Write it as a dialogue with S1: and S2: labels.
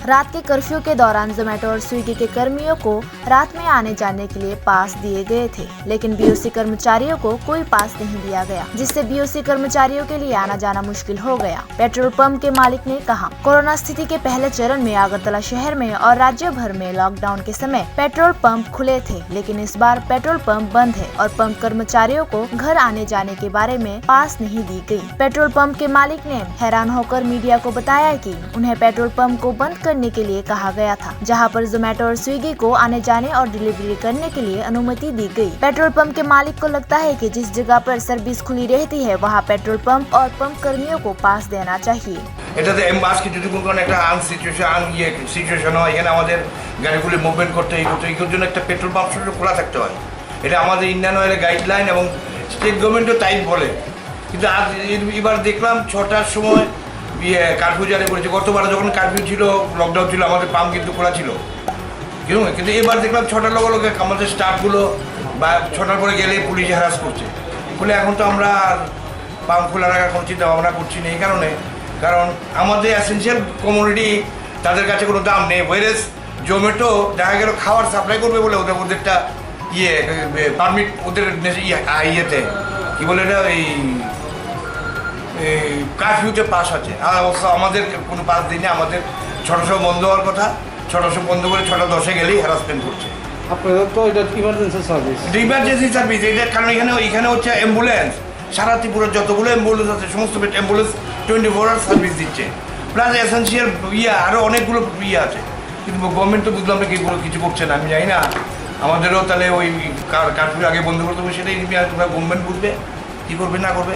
S1: रात के कर्फ्यू के दौरान जोमेटो और स्विगी के कर्मियों को रात में आने जाने के लिए पास दिए गए थे, लेकिन बीओसी कर्मचारियों को कोई पास नहीं दिया गया, जिससे बीओसी कर्मचारियों के लिए आना जाना मुश्किल हो गया। पेट्रोल पंप के मालिक ने कहा, कोरोना स्थिति के पहले चरण में अगरतला शहर में और राज्य भर में लॉकडाउन के समय पेट्रोल पंप खुले थे, लेकिन इस बार पेट्रोल पंप बंद है और पंप कर्मचारियों को घर आने जाने के बारे में पास नहीं दी गई। पेट्रोल पंप के मालिक ने हैरान होकर मीडिया को बताया कि उन्हें पेट्रोल पंप को बंद करने के लिए कहा गया था, जहां पर जोमेटो और स्विगी को आने जाने और डिलीवरी करने के लिए अनुमति दी गई। पेट्रोल पंप के मालिक को लगता है कि जिस जगह पर सर्विस खुली रहती है वहां पेट्रोल पंप और पंप कर्मियों को पास देना चाहिए।
S2: এটাতে এমবাসকে যদি কোনো একটা সিচুয়েশন হয়, এখানে আমাদের গাড়িগুলি মুভমেন্ট করতে এই জন্য একটা পেট্রোল পাম্প শুধু খোলা থাকতে হয়। এটা আমাদের ইন্ডিয়ান অয়েলের গাইডলাইন এবং স্টেট গভর্নমেন্টও তাই বলে। কিন্তু আজ এবার দেখলাম 6টার সময় কারফিউ জারি করেছে। গতবার যখন কারফিউ ছিল, লকডাউন ছিল, আমাদের পাম্প কিন্তু খোলা ছিল, কিন্তু এবার দেখলাম 6টার লগে আমাদের স্টাফগুলো বা 6টার পরে গেলে পুলিশ হ্যারাস করছে। ফলে এখন তো আমরা পাম্প খোলা রাখার কোনো চিন্তা ভাবনা করছি না, এই কারণ আমাদের এসেনশিয়াল কমোডিটি তাদের কাছে কোনো দাম নেই। ওয়ারেস জোম্যাটো দেখা গেল খাবার সাপ্লাই করবে বলে ওদেরটা পারমিট ওদের ইয়েতে কী বলে এটা এই কারফিউতে পাস আছে, আর অবশ্য আমাদের কোনো পাস দিনে আমাদের 6টার সময় বন্ধ হওয়ার কথা, 6টার সময় বন্ধ করে 6:10 গেলেই হ্যারাসমেন্ট করছে।
S3: আপনাদের তো এটা ইমার্জেন্সি সার্ভিস,
S2: এটার কারণ এখানে হচ্ছে অ্যাম্বুলেন্স, সারা ত্রিপুরার যতগুলো অ্যাম্বুলেন্স আছে সমস্ত অ্যাম্বুলেন্স 24 আওয়ার সার্ভিস দিচ্ছে, প্লাস এসেন্সিয়াল আরও অনেকগুলো আছে, কিন্তু গভর্নমেন্ট তো বুঝলাম না কিছু করছে না। আমি জানি না, আমাদেরও তাহলে ওই কারফিউ আগে বন্ধ করতে হবে, সেটাই গভর্নমেন্ট বুঝবে কী করবে না করবে।